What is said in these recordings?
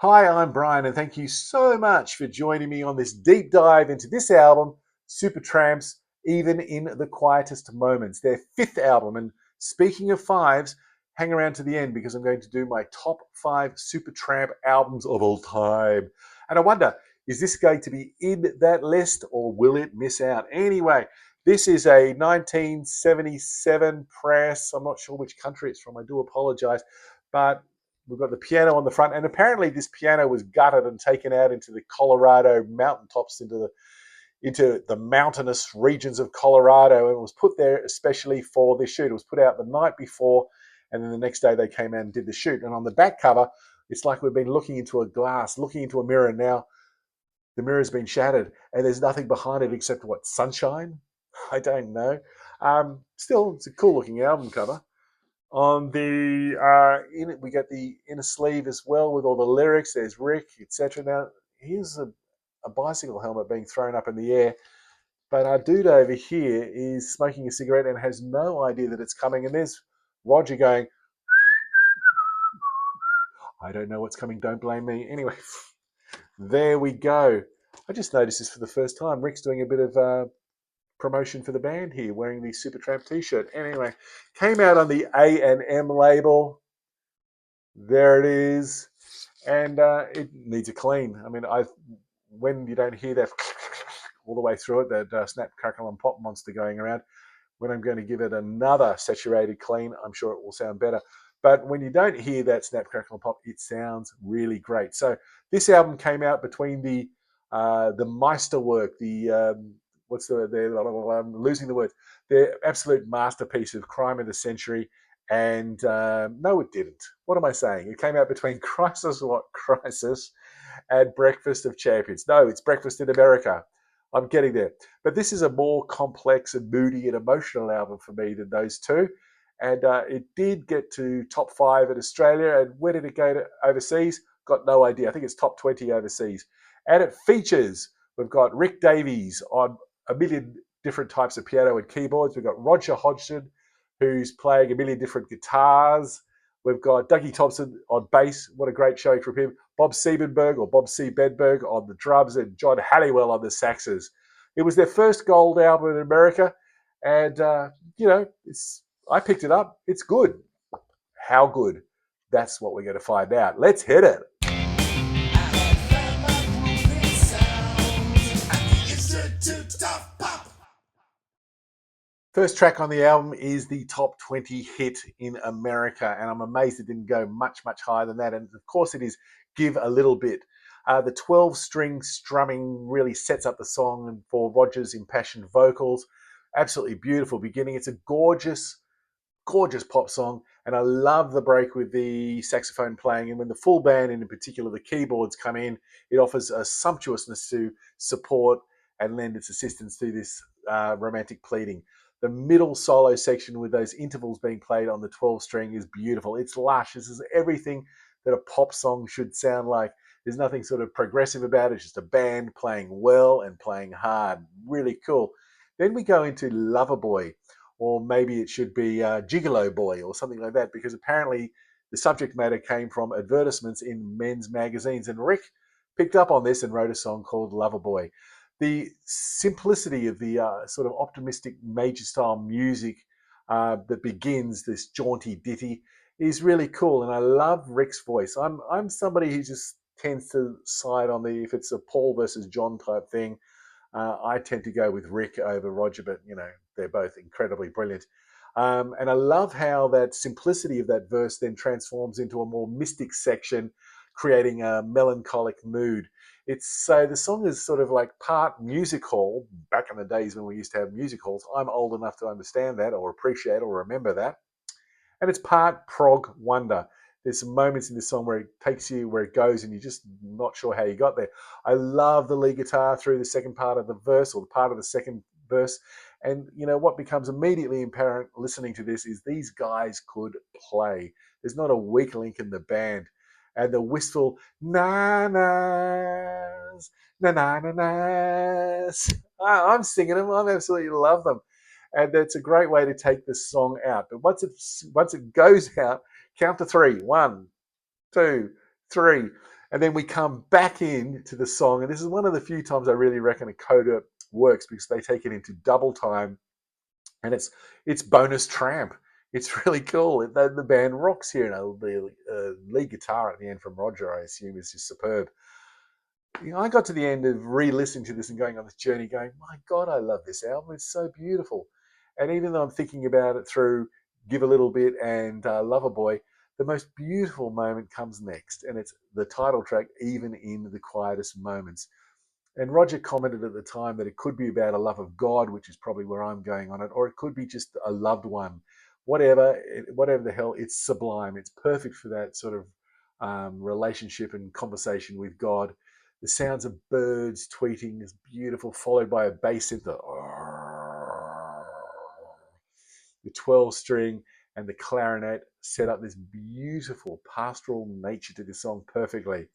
Hi, I'm Brian, and thank you so much for joining me on this deep dive into this album, Supertramp's Even in the Quietest Moments, their fifth album. And speaking of fives, hang around to the end because I'm going to do my top five Supertramp albums of all time. And I wonder, is this going to be in that list or will it miss out? Anyway, this is a 1977 press. I'm not sure which country it's from. I do apologize. But we've got the piano on the front, and apparently this piano was gutted and taken out into the Colorado mountaintops, into the mountainous regions of Colorado, and it was put there especially for this shoot. It was put out the night before, and then the next day they came out and did the shoot. And on the back cover, it's like we've been looking into a glass, looking into a mirror, and now the mirror's been shattered, and there's nothing behind it except what, sunshine? I don't know. Still, it's a cool looking album cover. On the in it, we get the inner sleeve as well with all the lyrics. There's Rick, etc. Now here's a bicycle helmet being thrown up in the air, but our dude over here is smoking a cigarette and has no idea that it's coming. And there's Roger going, "I don't know what's coming. Don't blame me." Anyway, there we go. I just noticed this for the first time. Rick's doing a bit of promotion for the band here, wearing the Supertramp t-shirt. Anyway, came out on the A&M label. There it is. And it needs a clean. I mean, when you don't hear that all the way through it, that snap, crackle, and pop monster going around, when I'm going to give it another saturated clean, I'm sure it will sound better. But when you don't hear that snap, crackle, and pop, it sounds really great. So this album came out between the Meisterwork, I'm losing the words, the absolute masterpiece of Crime of the Century. And no, it didn't. What am I saying? It came out between Crisis and Breakfast of Champions. No, it's Breakfast in America. I'm getting there. But this is a more complex and moody and emotional album for me than those two. And it did get to top five in Australia. And where did it go to overseas? Got no idea. I think it's top 20 overseas. And it features, we've got Rick Davies on a million different types of piano and keyboards. We've got Roger Hodgson, who's playing a million different guitars. We've got Dougie Thomson on bass. What a great showing from him. Bob Siebenberg on the drums, and John Helliwell on the saxes. It was their first gold album in America, and I picked it up. It's good. How good? That's what we're going to find out. Let's hit it. First track on the album is the top 20 hit in America, and I'm amazed it didn't go much, much higher than that. And of course, it is Give a Little Bit. The 12-string strumming really sets up the song, and for Roger's impassioned vocals, absolutely beautiful beginning. It's a gorgeous, gorgeous pop song, and I love the break with the saxophone playing. And when the full band, and in particular the keyboards, come in, it offers a sumptuousness to support and lend its assistance to this romantic pleading. The middle solo section with those intervals being played on the 12 string is beautiful. It's lush. This is everything that a pop song should sound like. There's nothing sort of progressive about it. It's just a band playing well and playing hard. Really cool. Then we go into Loverboy, or maybe it should be Gigolo Boy or something like that, because apparently the subject matter came from advertisements in men's magazines. And Rick picked up on this and wrote a song called Loverboy. The simplicity of the sort of optimistic major style music that begins this jaunty ditty is really cool, and I love Rick's voice. I'm somebody who just tends to side on the, if it's a Paul versus John type thing, I tend to go with Rick over Roger, but they're both incredibly brilliant. And I love how that simplicity of that verse then transforms into a more mystic section, creating a melancholic mood. So the song is sort of like part music hall, back in the days when we used to have music halls. I'm old enough to understand that or appreciate or remember that. And it's part prog wonder. There's some moments in this song where it takes you where it goes and you're just not sure how you got there. I love the lead guitar through the second part of the verse, or the part of the second verse. And what becomes immediately apparent listening to this is these guys could play. There's not a weak link in the band. And the wistful na-nas, na-na-na-nas. I'm singing them. I absolutely love them. And that's a great way to take the song out. But once it goes out, count to three. 1, 2, 3. And then we come back in to the song, and this is one of the few times I really reckon a coda works because they take it into double time, and it's bonus Tramp. It's really cool. The band rocks here, and the lead guitar at the end from Roger, I assume, is just superb. I got to the end of re-listening to this and going on this journey, going, my God, I love this album. It's so beautiful. And even though I'm thinking about it through Give a Little Bit and Loverboy, the most beautiful moment comes next, and it's the title track, Even in the Quietest Moments. And Roger commented at the time that it could be about a love of God, which is probably where I'm going on it, or it could be just a loved one. Whatever the hell, it's sublime. It's perfect for that sort of relationship and conversation with God. The sounds of birds tweeting is beautiful, followed by a bass synth, the 12 string and the clarinet set up this beautiful pastoral nature to this song perfectly.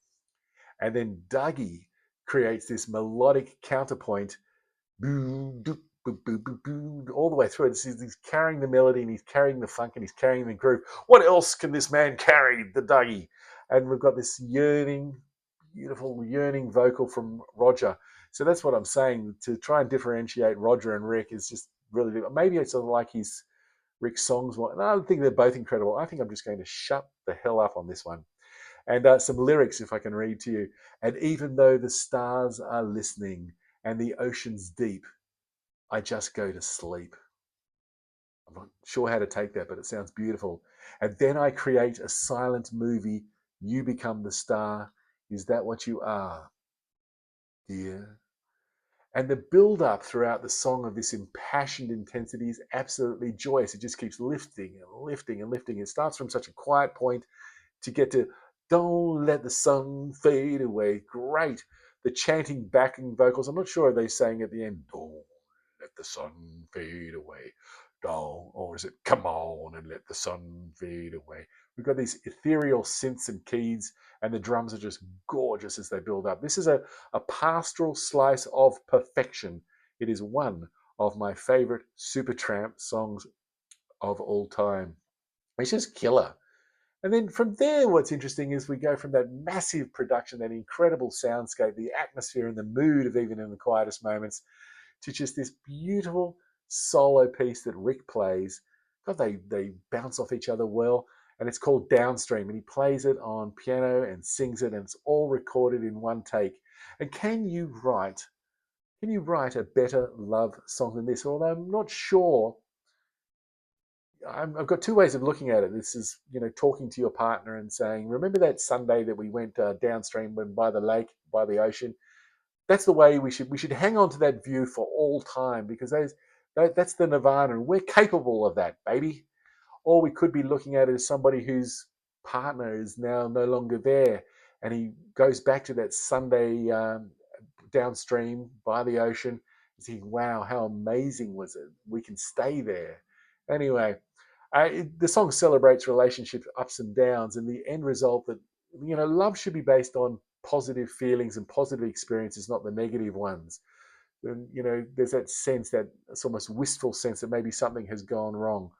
And then Dougie creates this melodic counterpoint all the way through it. He's carrying the melody and he's carrying the funk and he's carrying the groove. What else can this man carry, the Dougie? And we've got this yearning, beautiful yearning vocal from Roger. So that's what I'm saying. To try and differentiate Roger and Rick is just really, maybe it's sort of like Rick's songs. And I think they're both incredible. I think I'm just going to shut the hell up on this one. And some lyrics, if I can read to you. And even though the stars are listening and the ocean's deep, I just go to sleep. I'm not sure how to take that, but it sounds beautiful. And then I create a silent movie. You become the star. Is that what you are, dear? And the build up throughout the song of this impassioned intensity is absolutely joyous. It just keeps lifting and lifting and lifting. It starts from such a quiet point to get to don't let the sun fade away. Great. The chanting backing vocals. I'm not sure if they're saying at the end, don't let the sun fade away. Don't, or is it come on and let the sun fade away? We've got these ethereal synths and keys, and the drums are just gorgeous as they build up. This is a pastoral slice of perfection. It is one of my favorite Supertramp songs of all time. It's just killer. And then from there, what's interesting is we go from that massive production, that incredible soundscape, the atmosphere and the mood of Even in the Quietest Moments, to just this beautiful solo piece that Rick plays. God, they bounce off each other well. And it's called Downstream. And he plays it on piano and sings it, and it's all recorded in one take. And can you write a better love song than this? Although I'm not sure. I've got two ways of looking at it. This is, talking to your partner and saying, remember that Sunday that we went downstream by the lake, by the ocean? That's the way we should hang on to that view for all time, because that's the nirvana, and we're capable of that, baby. Or we could be looking at it as somebody whose partner is now no longer there, and he goes back to that Sunday downstream by the ocean, and thinking, wow, how amazing was it? We can stay there. Anyway, the song celebrates relationships ups and downs, and the end result that love should be based on positive feelings and positive experiences, not the negative ones. And there's that sense, that it's almost wistful sense that maybe something has gone wrong.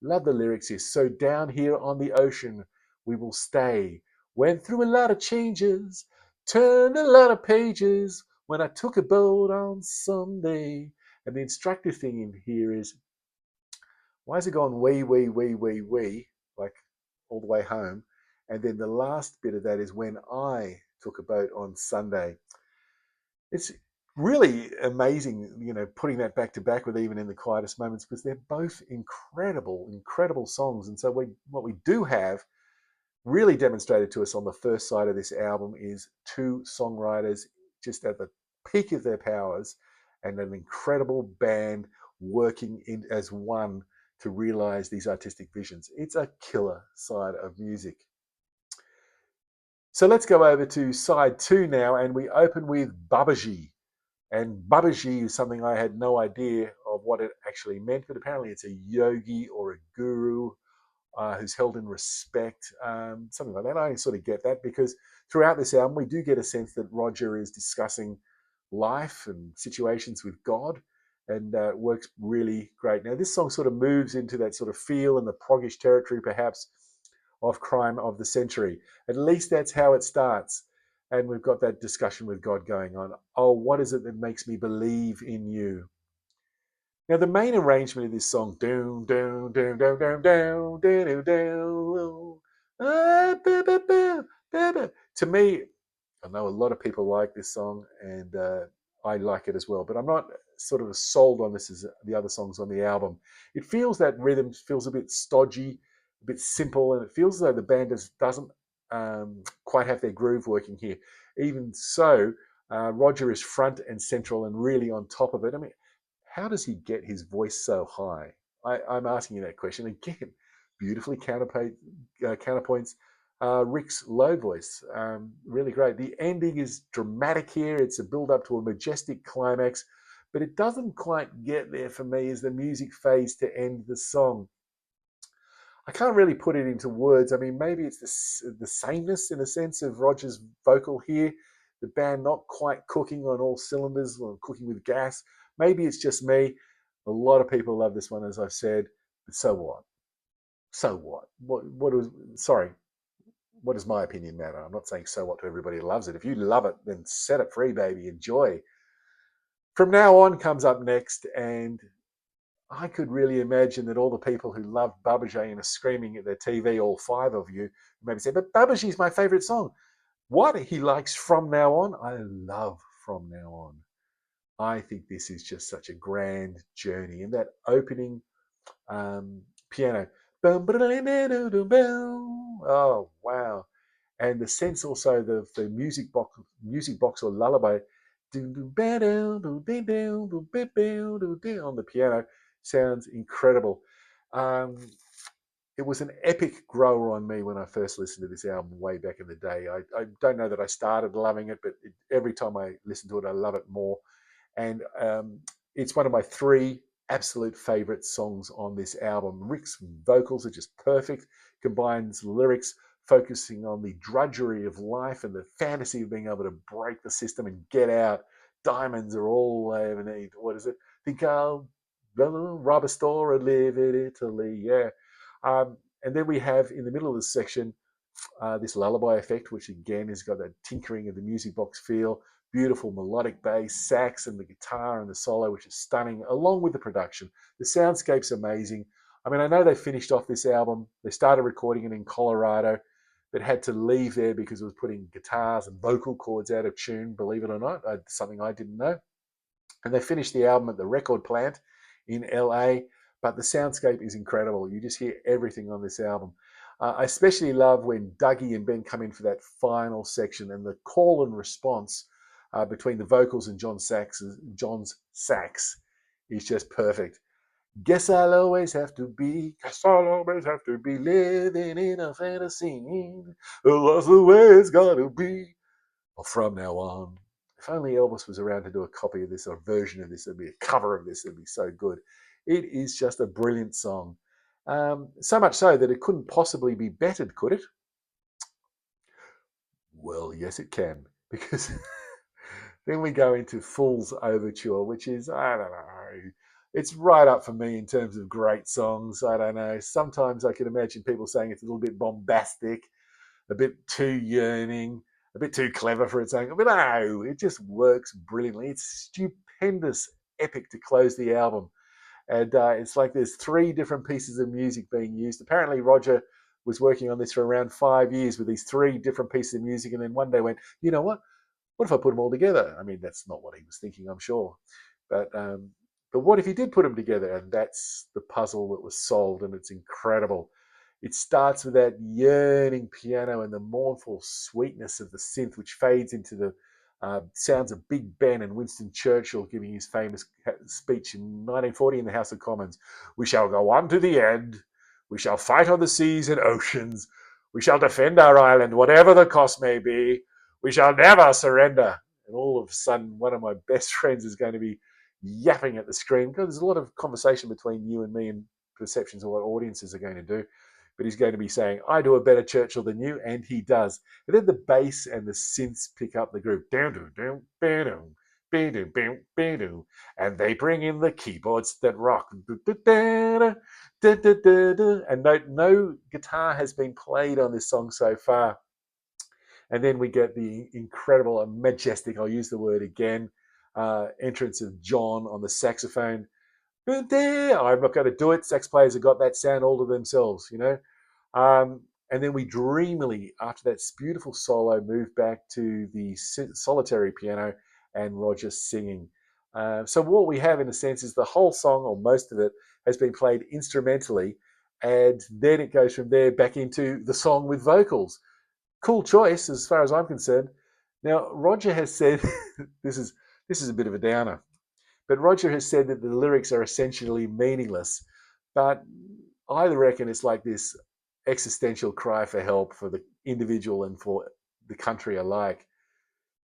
Love the lyrics here. So down here on the ocean we will stay. Went through a lot of changes, turned a lot of pages when I took a boat on Sunday. And the instructive thing in here is, why is it going way, like all the way home? And then the last bit of that is when I took a boat on Sunday. It's really amazing, putting that back to back with Even in the Quietest Moments, because they're both incredible songs. And so what we do have really demonstrated to us on the first side of this album is two songwriters just at the peak of their powers, and an incredible band working in as one to realize these artistic visions. It's a killer side of music. So let's go over to side two now, and we open with Babaji. And Babaji is something I had no idea of what it actually meant, but apparently it's a yogi or a guru who's held in respect, something like that. I sort of get that, because throughout this album we do get a sense that Roger is discussing life and situations with God, and it works really great. Now this song sort of moves into that sort of feel and the proggish territory perhaps of Crime of the Century. At least that's how it starts. And we've got that discussion with God going on. Oh, what is it that makes me believe in you? Now, the main arrangement of this song, down, down, down, down, down, down, down, down, to me, I know a lot of people like this song, and I like it as well, but I'm not sort of sold on this as the other songs on the album. It feels that rhythm feels a bit stodgy, a bit simple, and it feels as though the band doesn't quite have their groove working here. Even so, Roger is front and central and really on top of it. I mean, how does he get his voice so high? I'm asking you that question again. Beautifully counterpoints Rick's low voice. Really great. The ending is dramatic here. It's a build up to a majestic climax, but it doesn't quite get there for me as the music fades to end the song. I can't really put it into words. I mean, maybe it's the sameness in a sense of Roger's vocal here. The band not quite cooking on all cylinders or cooking with gas. Maybe it's just me. A lot of people love this one, as I've said. But so what? So what? Sorry. What does my opinion matter? I'm not saying so what to everybody who loves it. If you love it, then set it free, baby. Enjoy. From Now On comes up next, and I could really imagine that all the people who love Babaji and are screaming at their TV, all five of you, maybe say, but Babaji is my favorite song. What he likes From Now On, I love From Now On. I think this is just such a grand journey. And that opening piano, oh, wow. And the sense also, the music box or lullaby on the piano sounds incredible. It was an epic grower on me when I first listened to this album way back in the day. I don't know that I started loving it, but every time I listen to it, I love it more. And it's one of my three absolute favorite songs on this album. Rick's vocals are just perfect, combines lyrics focusing on the drudgery of life and the fantasy of being able to break the system and get out. Diamonds are all I ever need. What is it? Think I'll rob a store and live in Italy. Yeah. And then we have in the middle of the section this lullaby effect, which again has got that tinkering of the music box feel, beautiful melodic bass, sax, and the guitar and the solo, which is stunning, along with the production. The soundscape's amazing. I mean, I know they finished off this album. They started recording it in Colorado, but had to leave there because it was putting guitars and vocal cords out of tune, believe it or not, something I didn't know. And they finished the album at the record plant in LA, but the soundscape is incredible. You just hear everything on this album. I especially love when Dougie and Ben come in for that final section, and the call and response between the vocals and John's sax is just perfect. Guess I'll always have to be living in a fantasy. That's the way it's gotta be. Well, from now on. If only Elvis was around to do a copy of this or a version of this, it'd be a cover of this, it'd be so good. It is just a brilliant song. So much so that it couldn't possibly be bettered, could it? Well, yes, it can, because then we go into Fool's Overture, which is, I don't know, it's right up for me in terms of great songs. I don't know. Sometimes I can imagine people saying it's a little bit bombastic, a bit too yearning, a bit too clever for its own. But no, it just works brilliantly. It's stupendous, epic to close the album. And it's like there's three different pieces of music being used. Apparently, Roger was working on this for around 5 years with these three different pieces of music. And then one day went, you know what? What if I put them all together? I mean, that's not what he was thinking, I'm sure. But what if he did put them together? And that's the puzzle that was solved, and it's incredible. It starts with that yearning piano and the mournful sweetness of the synth, which fades into the sounds of Big Ben and Winston Churchill giving his famous speech in 1940 in the House of Commons. We shall go on to the end. We shall fight on the seas and oceans. We shall defend our island, whatever the cost may be. We shall never surrender. And all of a sudden, one of my best friends is going to be yapping at the screen, because there's a lot of conversation between you and me and perceptions of what audiences are going to do. But he's going to be saying, I do a better Churchill than you, and he does. And then the bass and the synths pick up the groove. And they bring in the keyboards that rock. And no guitar has been played on this song so far. And then we get the incredible and majestic, I'll use the word again, entrance of John on the saxophone. I'm not going to do it. Sax players have got that sound all to themselves, you know. And then we dreamily, after that beautiful solo, move back to the solitary piano and Roger singing. So what we have, in a sense, is the whole song, or most of it, has been played instrumentally, and then it goes from there back into the song with vocals. Cool choice, as far as I'm concerned. Now, Roger has said this is a bit of a downer, but Roger has said that the lyrics are essentially meaningless. But I reckon it's like this existential cry for help for the individual and for the country alike.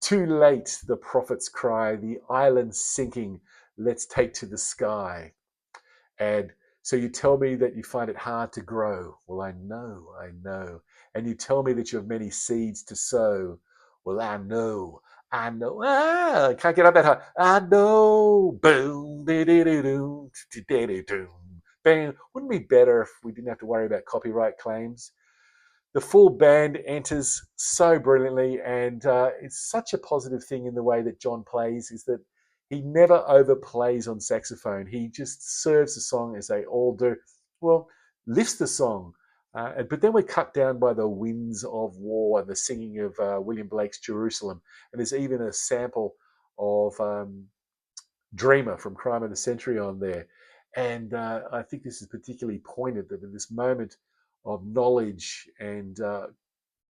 Too late, the prophets cry, the island's sinking, let's take to the sky. And so you tell me that you find it hard to grow. Well, I know, I know. And you tell me that you have many seeds to sow. Well, I know, I know. I can't get up that high. I know. Boom, boom. Bang. Wouldn't it be better if we didn't have to worry about copyright claims? The full band enters so brilliantly, and it's such a positive thing in the way that John plays, is that he never overplays on saxophone. He just serves the song as they all do. Well, lifts the song. But then we're cut down by the winds of war and the singing of William Blake's Jerusalem. And there's even a sample of Dreamer from Crime of the Century on there. And I think this is particularly poignant, that in this moment of knowledge and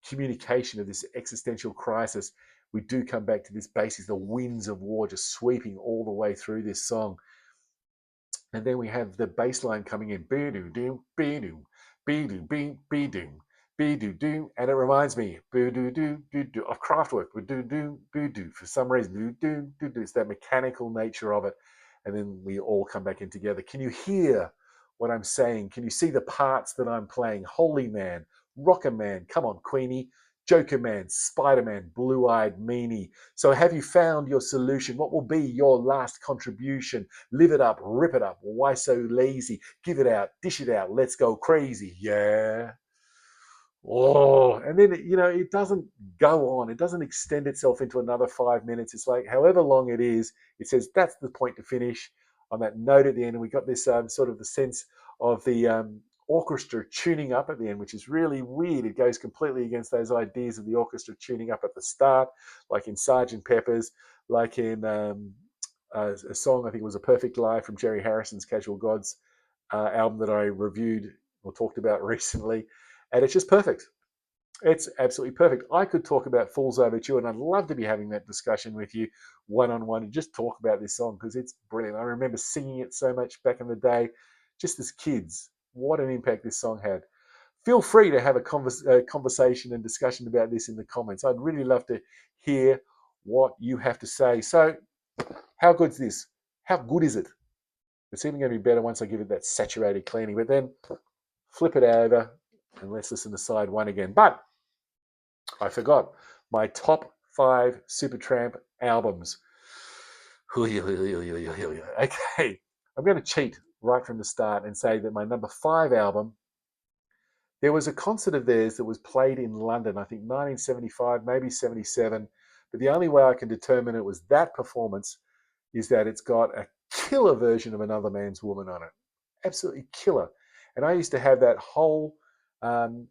communication of this existential crisis, we do come back to this basis, the winds of war just sweeping all the way through this song. And then we have the bass line coming in, be-do-do, be-do, be-do, be-do, be-do-do, and it reminds me, be-do-do-do-do, of Kraftwerk, be-do-do, be-do, for some reason, be-do-do-do, it's that mechanical nature of it, and then we all come back in together. Can you hear what I'm saying? Can you see the parts that I'm playing? Holy Man, Rocker Man, come on, Queenie, Joker Man, Spider Man, Blue Eyed Meanie. So have you found your solution? What will be your last contribution? Live it up, rip it up. Why so lazy? Give it out, dish it out. Let's go crazy. Yeah. Oh, and then, you know, it doesn't go on. It doesn't extend itself into another 5 minutes. It's like, however long it is, it says that's the point to finish on that note at the end. And we got this sort of the sense of the orchestra tuning up at the end, which is really weird. It goes completely against those ideas of the orchestra tuning up at the start, like in Sergeant Pepper's, like in a song, I think it was A Perfect Lie from Jerry Harrison's Casual Gods album that I reviewed or talked about recently. And it's just perfect. It's absolutely perfect. I could talk about Fool's Overture, and I'd love to be having that discussion with you one-on-one and just talk about this song, because it's brilliant. I remember singing it so much back in the day, just as kids. What an impact this song had. Feel free to have a conversation and discussion about this in the comments. I'd really love to hear what you have to say. So, how good's this? How good is it? It's even going to be better once I give it that saturated cleaning. But then flip it over and let's listen to side one again. But I forgot my top 5 Supertramp albums. Okay, I'm going to cheat right from the start and say that my number 5 album, there was a concert of theirs that was played in London, I think 1975, maybe 77. But the only way I can determine it was that performance is that it's got a killer version of Another Man's Woman on it. Absolutely killer. And I used to have um,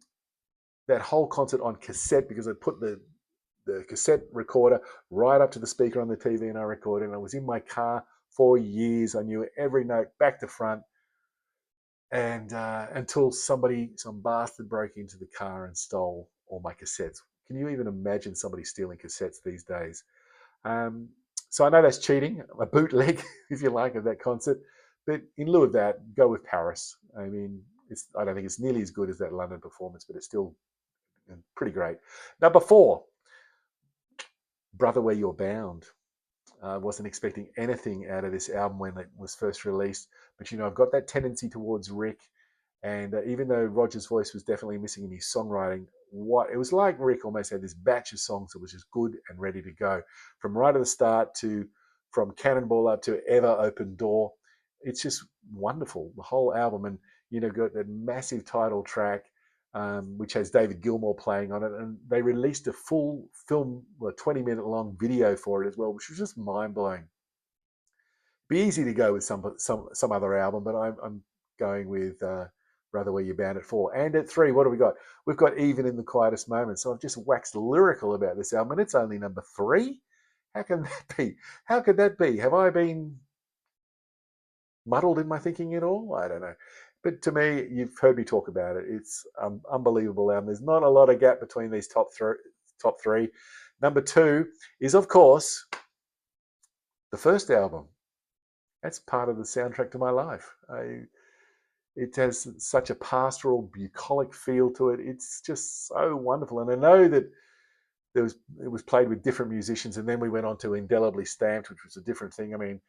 that whole concert on cassette, because I put the cassette recorder right up to the speaker on the TV and I recorded. And I was in my car for years. I knew every note back to front. And until some bastard broke into the car and stole all my cassettes. Can you even imagine somebody stealing cassettes these days? Um, so I know that's cheating, a bootleg, if you like, of that concert. But in lieu of that, go with Paris. I mean, I don't think it's nearly as good as that London performance, but it's still pretty great. Number 4, Brother Where You're Bound. I wasn't expecting anything out of this album when it was first released. But, you know, I've got that tendency towards Rick. And even though Roger's voice was definitely missing in his songwriting, it was like Rick almost had this batch of songs that was just good and ready to go. From right at the start from Cannonball up to Ever Open Door. It's just wonderful, the whole album. And, you know, got that massive title track. which has David Gilmour playing on it, and they released a full film, a 20-minute long video for it as well, which was just mind-blowing. Be easy to go with some other album, but I'm going with Brother Where You Bound at 4. And at 3, what do we got? We've got Even in the Quietest Moments. So I've just waxed lyrical about this album, and it's only number 3. How can that be? How could that be? Have I been muddled in my thinking at all? I don't know. But to me, you've heard me talk about it. It's unbelievable album. There's not a lot of gap between these top three. Number 2 is, of course, the first album. That's part of the soundtrack to my life. It has such a pastoral, bucolic feel to it. It's just so wonderful. And I know that it was played with different musicians, and then we went on to Indelibly Stamped, which was a different thing. I mean,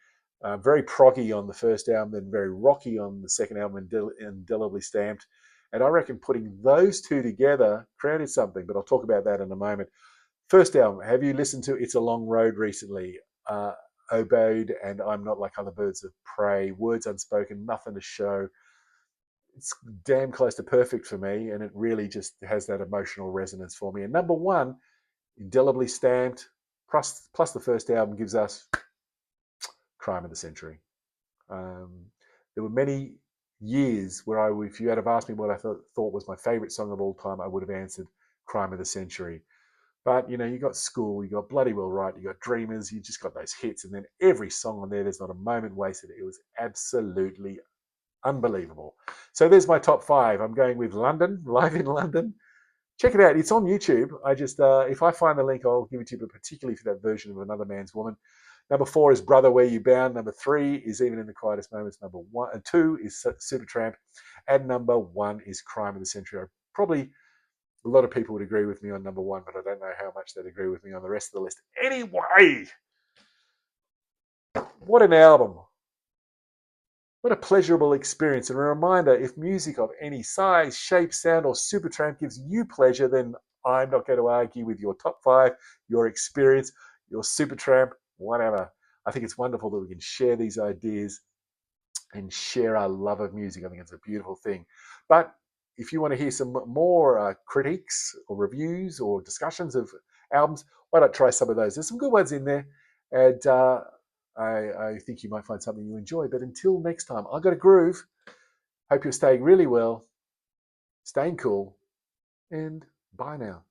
very proggy on the first album, then very rocky on the second album, Indelibly Stamped. And I reckon putting those two together created something, but I'll talk about that in a moment. First album, have you listened to It's a Long Road recently? Obeyed and I'm Not Like Other Birds of Prey, Words Unspoken, Nothing to Show. It's damn close to perfect for me, and it really just has that emotional resonance for me. And number 1, Indelibly Stamped, plus the first album gives us Crime of the Century. There were many years where if you had have asked me what I thought was my favorite song of all time, I would have answered Crime of the Century. But, you got School, you got Bloody Well Right, you got Dreamers, you just got those hits. And then every song on there's not a moment wasted. It was absolutely unbelievable. So there's my top 5. I'm going with London, Live in London. Check it out. It's on YouTube. I just, if I find the link, I'll give it to you, but particularly for that version of Another Man's Woman. Number 4 is Brother Where You Bound. Number 3 is Even in the Quietest Moments. Number 1 and 2 is Supertramp. And number 1 is Crime of the Century. Probably a lot of people would agree with me on number 1, but I don't know how much they'd agree with me on the rest of the list. Anyway, what an album. What a pleasurable experience. And a reminder, if music of any size, shape, sound, or Supertramp gives you pleasure, then I'm not going to argue with your top 5, your experience, your Supertramp, whatever. I think it's wonderful that we can share these ideas and share our love of music. I think it's a beautiful thing. But if you want to hear some more critiques or reviews or discussions of albums, why not try some of those? There's some good ones in there, and I think you might find something you enjoy. But until next time, I've got a groove. Hope you're staying really well, staying cool, and bye now.